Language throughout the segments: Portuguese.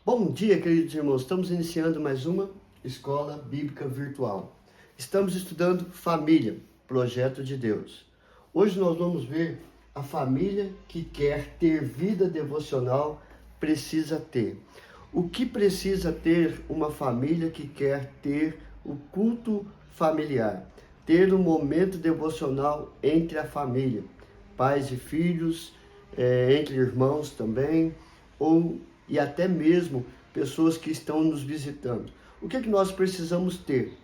Bom dia, queridos irmãos. Estamos iniciando mais uma escola bíblica virtual. Estamos estudando família, projeto de Deus. Hoje nós vamos ver a família que quer ter vida devocional precisa ter. O que precisa ter uma família que quer ter o culto familiar? Ter um momento devocional entre a família, pais e filhos, entre irmãos também, e até mesmo pessoas que estão nos visitando. O que é que nós precisamos ter?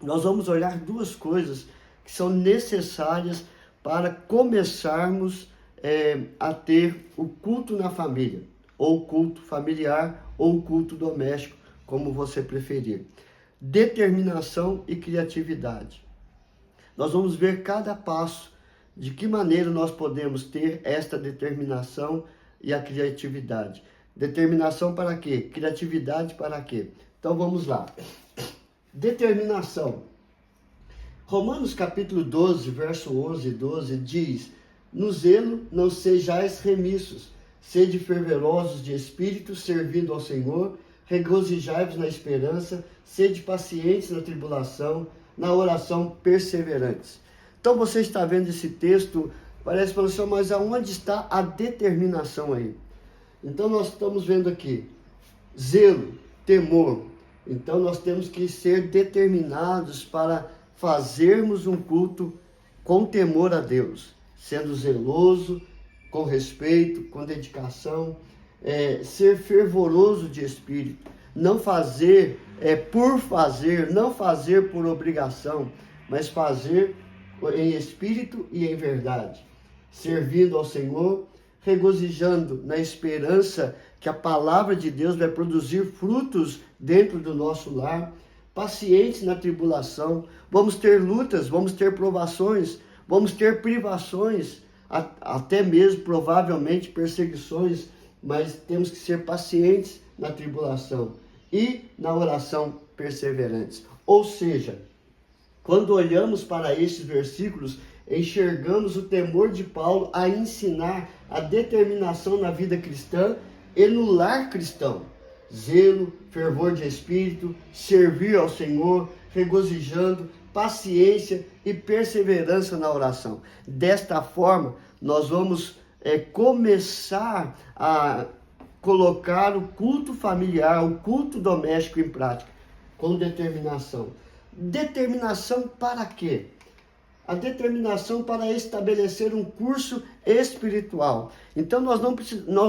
Nós vamos olhar duas coisas que são necessárias para começarmos a ter o culto na família, ou culto familiar, ou culto doméstico, como você preferir. Determinação e criatividade. Nós vamos ver cada passo, de que maneira nós podemos ter esta determinação e a criatividade. Determinação para quê? Criatividade para quê? Então vamos lá. Determinação. Romanos capítulo 12, verso 11 e 12 diz: no zelo não sejais remissos, sede fervorosos de espírito, servindo ao Senhor, regozijai-vos na esperança, sede pacientes na tribulação, na oração perseverantes. Então você está vendo esse texto, parece para você, mas aonde está a determinação aí? Então nós estamos vendo aqui, zelo, temor. Então nós temos que ser determinados para fazermos um culto com temor a Deus, sendo zeloso, com respeito, com dedicação, ser fervoroso de espírito, não fazer por fazer, não fazer por obrigação, mas fazer em espírito e em verdade, servindo ao Senhor, regozijando na esperança que a palavra de Deus vai produzir frutos dentro do nosso lar, pacientes na tribulação. Vamos ter lutas, vamos ter provações, vamos ter privações, até mesmo provavelmente perseguições, mas temos que ser pacientes na tribulação e na oração perseverantes. Ou seja, quando olhamos para estes versículos, enxergamos o temor de Paulo a ensinar a determinação na vida cristã e no lar cristão. Zelo, fervor de espírito, servir ao Senhor, regozijando, paciência e perseverança na oração. Desta forma, nós vamos começar a colocar o culto familiar, o culto doméstico em prática, com determinação. Determinação para quê? A determinação para estabelecer um curso espiritual. Então nós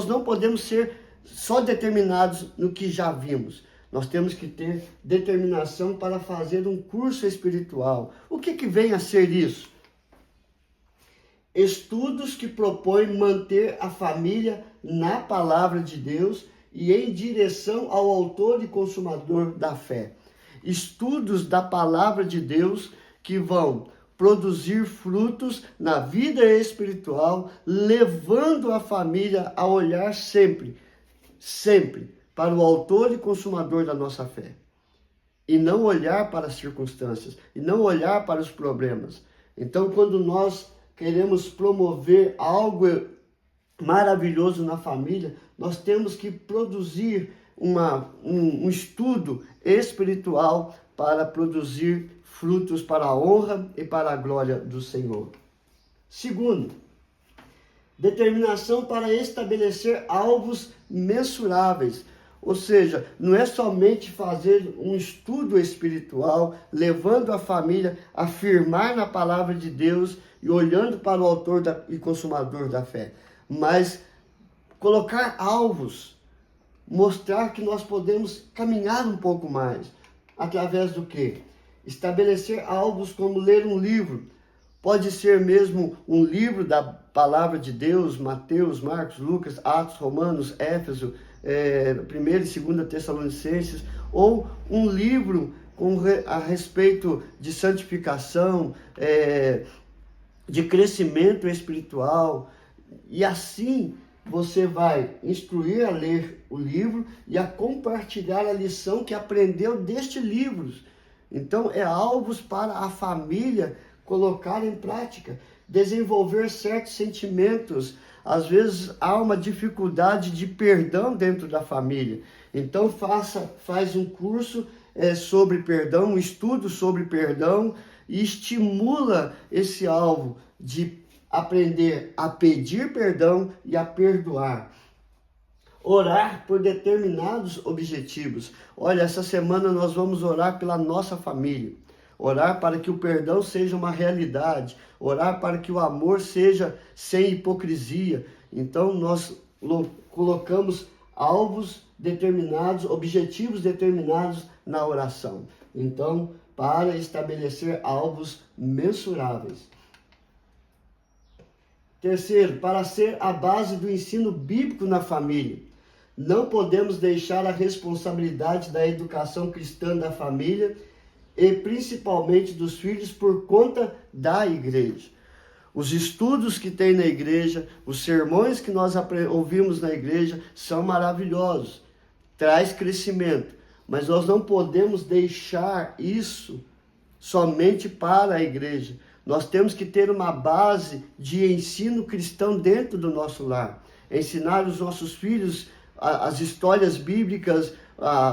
não podemos ser só determinados no que já vimos. Nós temos que ter determinação para fazer um curso espiritual. O que vem a ser isso? Estudos que propõem manter a família na palavra de Deus e em direção ao autor e consumador da fé. Estudos da palavra de Deus que vão produzir frutos na vida espiritual, levando a família a olhar sempre para o autor e consumador da nossa fé. E não olhar para as circunstâncias, e não olhar para os problemas. Então, quando nós queremos promover algo maravilhoso na família, nós temos que produzir um estudo espiritual para produzir frutos para a honra e para a glória do Senhor. Segundo, determinação para estabelecer alvos mensuráveis. Ou seja, não é somente fazer um estudo espiritual, levando a família a firmar na palavra de Deus e olhando para o autor e consumador da fé, mas colocar alvos, mostrar que nós podemos caminhar um pouco mais. Através do quê? Estabelecer alvos como ler um livro. Pode ser mesmo um livro da palavra de Deus, Mateus, Marcos, Lucas, Atos, Romanos, Éfeso, 1 e 2 Tessalonicenses, ou um livro a respeito de santificação, de crescimento espiritual. E assim você vai instruir a ler o livro e a compartilhar a lição que aprendeu deste livro. Então, alvos para a família colocar em prática, desenvolver certos sentimentos, Às vezes há uma dificuldade de perdão dentro da família. Então faz um curso sobre perdão, um estudo sobre perdão, e estimula esse alvo de aprender a pedir perdão e a perdoar. Orar por determinados objetivos. Olha, essa semana nós vamos orar pela nossa família. Orar para que o perdão seja uma realidade. Orar para que o amor seja sem hipocrisia. Então nós colocamos alvos determinados, objetivos determinados na oração. Então, para estabelecer alvos mensuráveis. Terceiro, para ser a base do ensino bíblico na família. Não podemos deixar a responsabilidade da educação cristã da família e principalmente dos filhos por conta da igreja. Os estudos que tem na igreja, os sermões que nós ouvimos na igreja são maravilhosos, traz crescimento, mas nós não podemos deixar isso somente para a igreja. Nós temos que ter uma base de ensino cristão dentro do nosso lar, ensinar os nossos filhos as histórias bíblicas,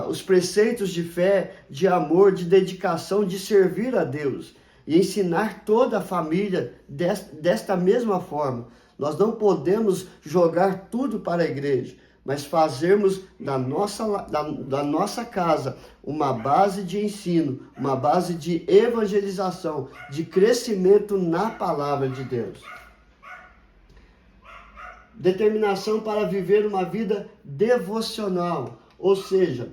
os preceitos de fé, de amor, de dedicação, de servir a Deus. E ensinar toda a família desta mesma forma. Nós não podemos jogar tudo para a igreja, mas fazermos da nossa casa uma base de ensino, uma base de evangelização, de crescimento na palavra de Deus. Determinação para viver uma vida devocional, ou seja,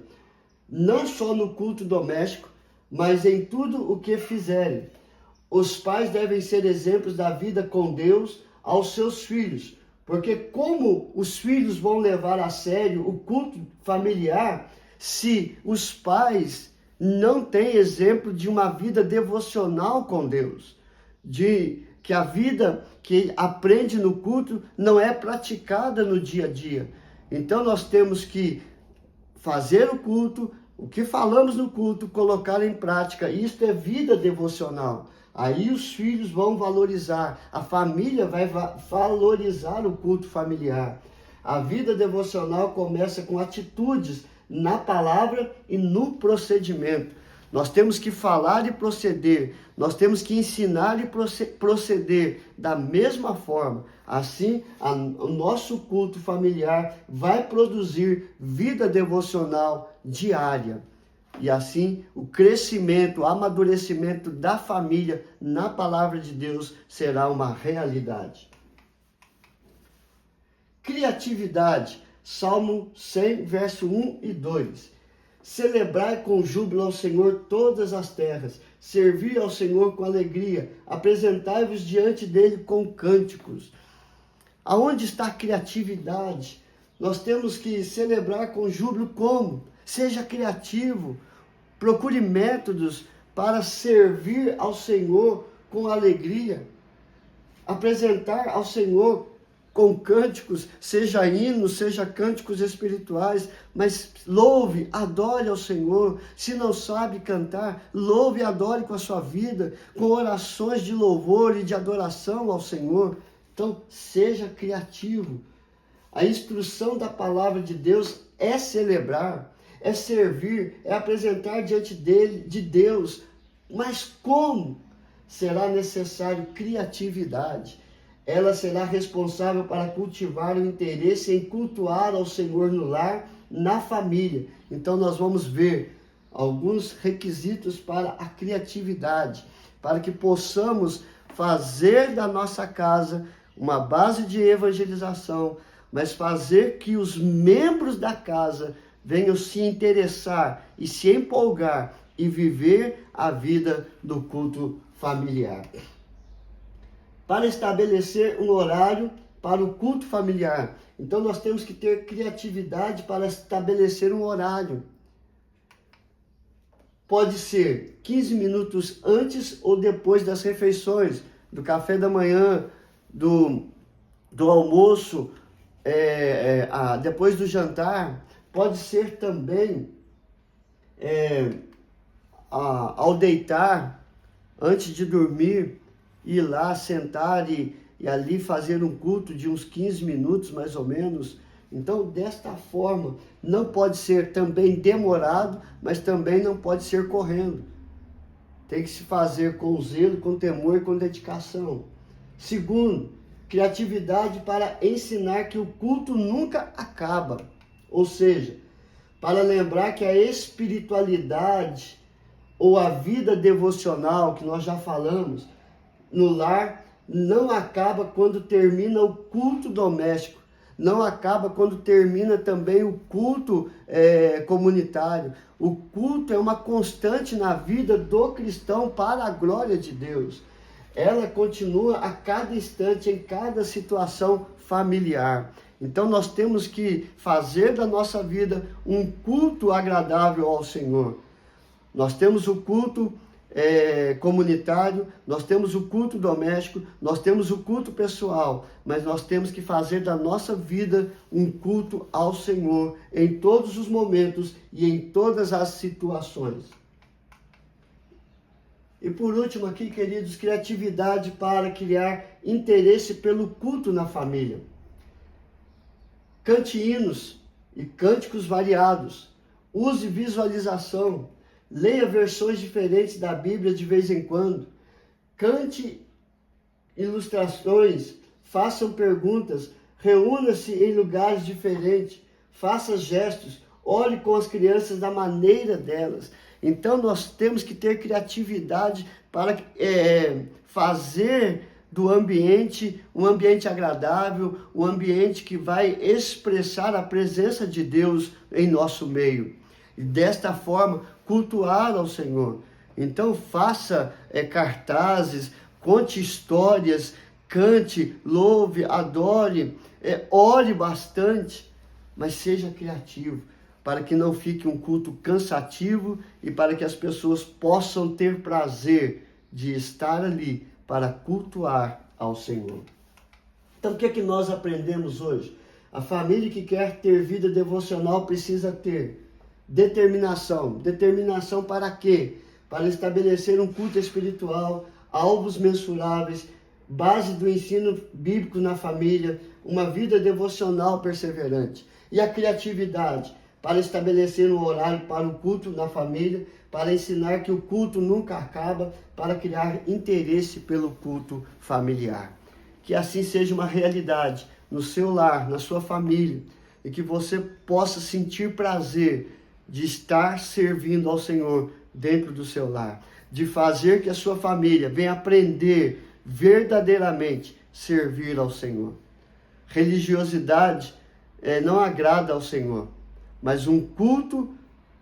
não só no culto doméstico, mas em tudo o que fizerem. Os pais devem ser exemplos da vida com Deus aos seus filhos, porque como os filhos vão levar a sério o culto familiar se os pais não têm exemplo de uma vida devocional com Deus, de que a vida que aprende no culto não é praticada no dia a dia. Então nós temos que fazer o culto, o que falamos no culto, colocar em prática. Isto é vida devocional. Aí os filhos vão valorizar, a família vai valorizar o culto familiar. A vida devocional começa com atitudes na palavra e no procedimento. Nós temos que falar e proceder, nós temos que ensinar e proceder da mesma forma. Assim, o nosso culto familiar vai produzir vida devocional diária. E assim, o crescimento, o amadurecimento da família na palavra de Deus será uma realidade. Criatividade, Salmo 100, verso 1 e 2. Celebrai com júbilo ao Senhor todas as terras, servi ao Senhor com alegria, apresentai-vos diante dele com cânticos. Aonde está a criatividade? Nós temos que celebrar com júbilo como? Seja criativo, procure métodos para servir ao Senhor com alegria, apresentar ao Senhor com cânticos, seja hinos, seja cânticos espirituais, mas louve, adore ao Senhor. Se não sabe cantar, louve e adore com a sua vida, com orações de louvor e de adoração ao Senhor. Então, seja criativo. A instrução da palavra de Deus é celebrar, é servir, é apresentar diante de Deus. Mas como? Será necessário criatividade. Ela será responsável para cultivar o interesse em cultuar ao Senhor no lar, na família. Então nós vamos ver alguns requisitos para a criatividade, para que possamos fazer da nossa casa uma base de evangelização, mas fazer que os membros da casa venham se interessar e se empolgar e viver a vida do culto familiar. Para estabelecer um horário para o culto familiar. Então nós temos que ter criatividade para estabelecer um horário. Pode ser 15 minutos antes ou depois das refeições, do café da manhã, do almoço, depois do jantar. Pode ser também ao deitar, antes de dormir, ir lá, sentar e e ali fazer um culto de uns 15 minutos mais ou menos. Então, desta forma, não pode ser também demorado, mas também não pode ser correndo. Tem que se fazer com zelo, com temor e com dedicação. Segundo, criatividade para ensinar que o culto nunca acaba. Ou seja, para lembrar que a espiritualidade ou a vida devocional, que nós já falamos, no lar, não acaba quando termina o culto doméstico. Não acaba quando termina também o culto comunitário. O culto é uma constante na vida do cristão para a glória de Deus. Ela continua a cada instante, em cada situação familiar. Então nós temos que fazer da nossa vida um culto agradável ao Senhor. Nós temos o culto comunitário, nós temos o culto doméstico, nós temos o culto pessoal, mas nós temos que fazer da nossa vida um culto ao Senhor em todos os momentos e em todas as situações. E por último aqui, queridos, criatividade para criar interesse pelo culto na família. Cante hinos e cânticos variados, use visualização, leia versões diferentes da Bíblia de vez em quando. Cante ilustrações, façam perguntas, reúna-se em lugares diferentes, faça gestos, ore com as crianças da maneira delas. Então nós temos que ter criatividade para fazer do ambiente um ambiente agradável, um ambiente que vai expressar a presença de Deus em nosso meio. E desta forma, cultuar ao Senhor. Então faça cartazes, conte histórias, cante, louve, adore, ore bastante, mas seja criativo, para que não fique um culto cansativo e para que as pessoas possam ter prazer de estar ali para cultuar ao Senhor. Então o que é que nós aprendemos hoje? A família que quer ter vida devocional precisa ter determinação. Determinação para quê? Para estabelecer um culto espiritual, alvos mensuráveis, base do ensino bíblico na família, uma vida devocional perseverante. E a criatividade, para estabelecer um horário para o culto na família, para ensinar que o culto nunca acaba, para criar interesse pelo culto familiar. Que assim seja uma realidade no seu lar, na sua família, e que você possa sentir prazer de estar servindo ao Senhor dentro do seu lar, de fazer que a sua família venha aprender verdadeiramente servir ao Senhor. Religiosidade não agrada ao Senhor, mas um culto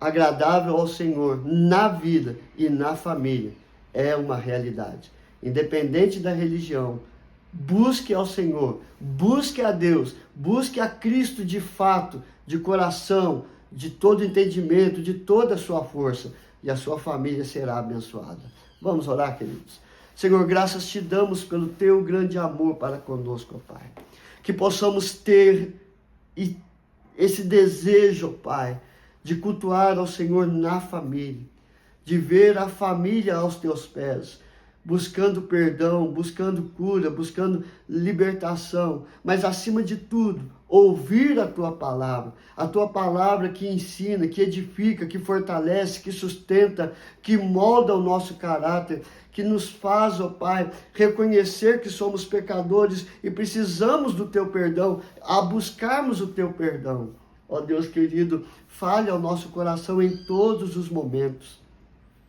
agradável ao Senhor na vida e na família é uma realidade. Independente da religião, busque ao Senhor, busque a Deus, busque a Cristo de fato, de coração, de todo entendimento, de toda a sua força, e a sua família será abençoada. Vamos orar, queridos. Senhor, graças te damos pelo teu grande amor para conosco, ó Pai. Que possamos ter esse desejo, ó Pai, de cultuar ao Senhor na família, de ver a família aos teus pés, buscando perdão, buscando cura, buscando libertação, mas acima de tudo, ouvir a tua palavra que ensina, que edifica, que fortalece, que sustenta, que molda o nosso caráter, que nos faz, ó Pai, reconhecer que somos pecadores e precisamos do teu perdão, a buscarmos o teu perdão. Ó Deus querido, fale ao nosso coração em todos os momentos.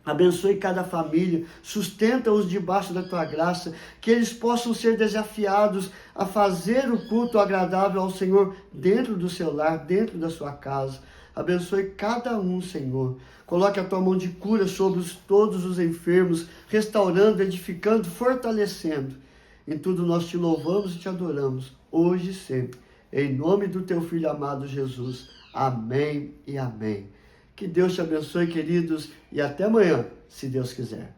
Abençoe cada família, sustenta-os debaixo da tua graça, que eles possam ser desafiados a fazer o culto agradável ao Senhor dentro do seu lar, dentro da sua casa. Abençoe cada um, Senhor. Coloque a tua mão de cura sobre todos os enfermos, restaurando, edificando, fortalecendo. Em tudo nós te louvamos e te adoramos, hoje e sempre. Em nome do teu Filho amado Jesus. Amém e amém. Que Deus te abençoe, queridos, e até amanhã, se Deus quiser.